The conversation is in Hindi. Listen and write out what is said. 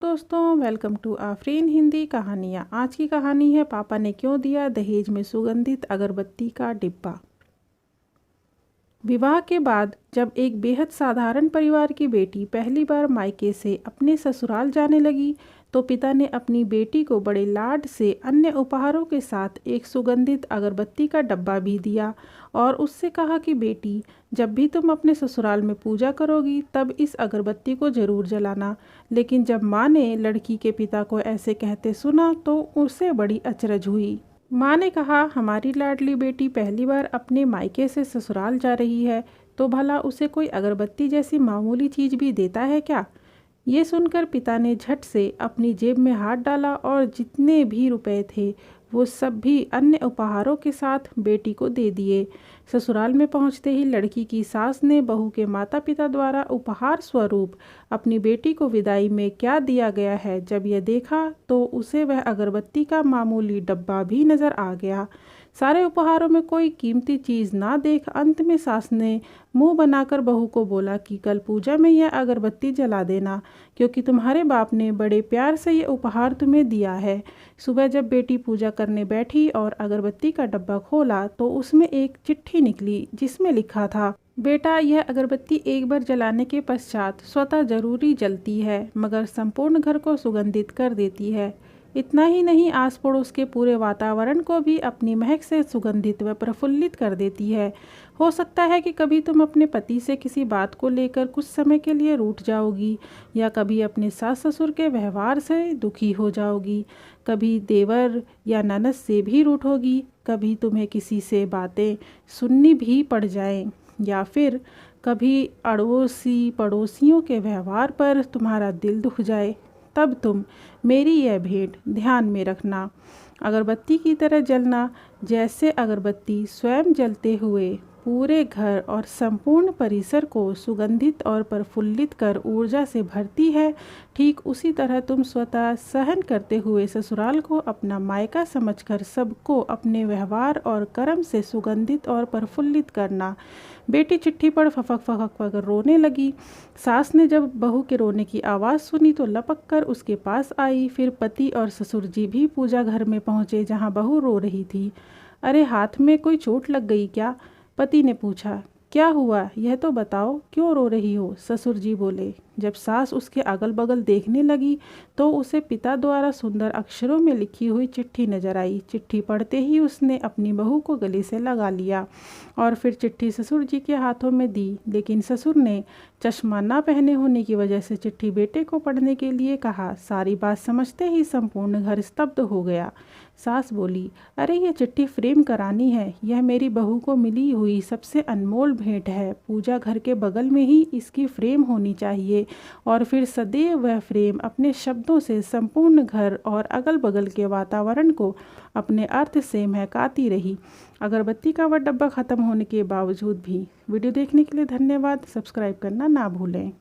दोस्तों वेलकम टू आफरीन हिंदी कहानियाँ। आज की कहानी है पापा ने क्यों दिया दहेज में सुगंधित अगरबत्ती का डिब्बा। विवाह के बाद जब एक बेहद साधारण परिवार की बेटी पहली बार मायके से अपने ससुराल जाने लगी तो पिता ने अपनी बेटी को बड़े लाड से अन्य उपहारों के साथ एक सुगंधित अगरबत्ती का डब्बा भी दिया और उससे कहा कि बेटी, जब भी तुम अपने ससुराल में पूजा करोगी तब इस अगरबत्ती को ज़रूर जलाना। लेकिन जब माँ ने लड़की के पिता को ऐसे कहते सुना तो उसे बड़ी अचरज हुई। माँ ने कहा, हमारी लाडली बेटी पहली बार अपने मायके से ससुराल जा रही है तो भला उसे कोई अगरबत्ती जैसी मामूली चीज़ भी देता है क्या। ये सुनकर पिता ने झट से अपनी जेब में हाथ डाला और जितने भी रुपए थे वो सब भी अन्य उपहारों के साथ बेटी को दे दिए। ससुराल में पहुंचते ही लड़की की सास ने बहू के माता पिता द्वारा उपहार स्वरूप अपनी बेटी को विदाई में क्या दिया गया है जब यह देखा तो उसे वह अगरबत्ती का मामूली डब्बा भी नज़र आ गया। सारे उपहारों में कोई कीमती चीज़ ना देख अंत में सास ने मुंह बनाकर बहू को बोला कि कल पूजा में यह अगरबत्ती जला देना, क्योंकि तुम्हारे बाप ने बड़े प्यार से ये उपहार तुम्हें दिया है। सुबह जब बेटी पूजा करने बैठी और अगरबत्ती का डब्बा खोला तो उसमें एक चिट्ठी निकली जिसमें लिखा था, बेटा, यह अगरबत्ती एक बार जलाने के पश्चात स्वतः जरूरी जलती है मगर संपूर्ण घर को सुगंधित कर देती है। इतना ही नहीं, आस पड़ोस के पूरे वातावरण को भी अपनी महक से सुगंधित व प्रफुल्लित कर देती है। हो सकता है कि कभी तुम अपने पति से किसी बात को लेकर कुछ समय के लिए रूठ जाओगी या कभी अपने सास ससुर के व्यवहार से दुखी हो जाओगी, कभी देवर या ननद से भी रूठोगी, कभी तुम्हें किसी से बातें सुननी भी पड़ जाएं या फिर कभी अड़ोसी पड़ोसियों के व्यवहार पर तुम्हारा दिल दुख जाए। तब तुम मेरी यह भेंट ध्यान में रखना, अगरबत्ती की तरह जलना। जैसे अगरबत्ती स्वयं जलते हुए पूरे घर और संपूर्ण परिसर को सुगंधित और प्रफुल्लित कर ऊर्जा से भरती है, ठीक उसी तरह तुम स्वतः सहन करते हुए ससुराल को अपना मायका समझकर सबको अपने व्यवहार और कर्म से सुगंधित और प्रफुल्लित करना। बेटी चिट्ठी पढ़ फफक फफक कर रोने लगी। सास ने जब बहू के रोने की आवाज़ सुनी तो लपक कर उसके पास आई। फिर पति और ससुर जी भी पूजा घर में पहुँचे जहाँ बहू रो रही थी। अरे, हाथ में कोई चोट लग गई क्या? पति ने पूछा। क्या हुआ यह तो बताओ, क्यों रो रही हो? ससुर जी बोले। जब सास उसके अगल बगल देखने लगी तो उसे पिता द्वारा सुंदर अक्षरों में लिखी हुई चिट्ठी नजर आई। चिट्ठी पढ़ते ही उसने अपनी बहू को गले से लगा लिया और फिर चिट्ठी ससुर जी के हाथों में दी। लेकिन ससुर ने चश्मा न पहने होने की वजह से चिट्ठी बेटे को पढ़ने के लिए कहा। सारी बात समझते ही संपूर्ण घर स्तब्ध हो गया। सास बोली, अरे यह चिट्ठी फ्रेम करानी है, यह मेरी बहू को मिली हुई सबसे अनमोल भेंट है। पूजा घर के बगल में ही इसकी फ्रेम होनी चाहिए और फिर सदैव वह फ्रेम अपने शब्दों से संपूर्ण घर और अगल बगल के वातावरण को अपने अर्थ से महकाती रही। अगरबत्ती का वह डब्बा ख़त्म होने के बावजूद भी। वीडियो देखने के लिए धन्यवाद। सब्सक्राइब करना ना भूलें।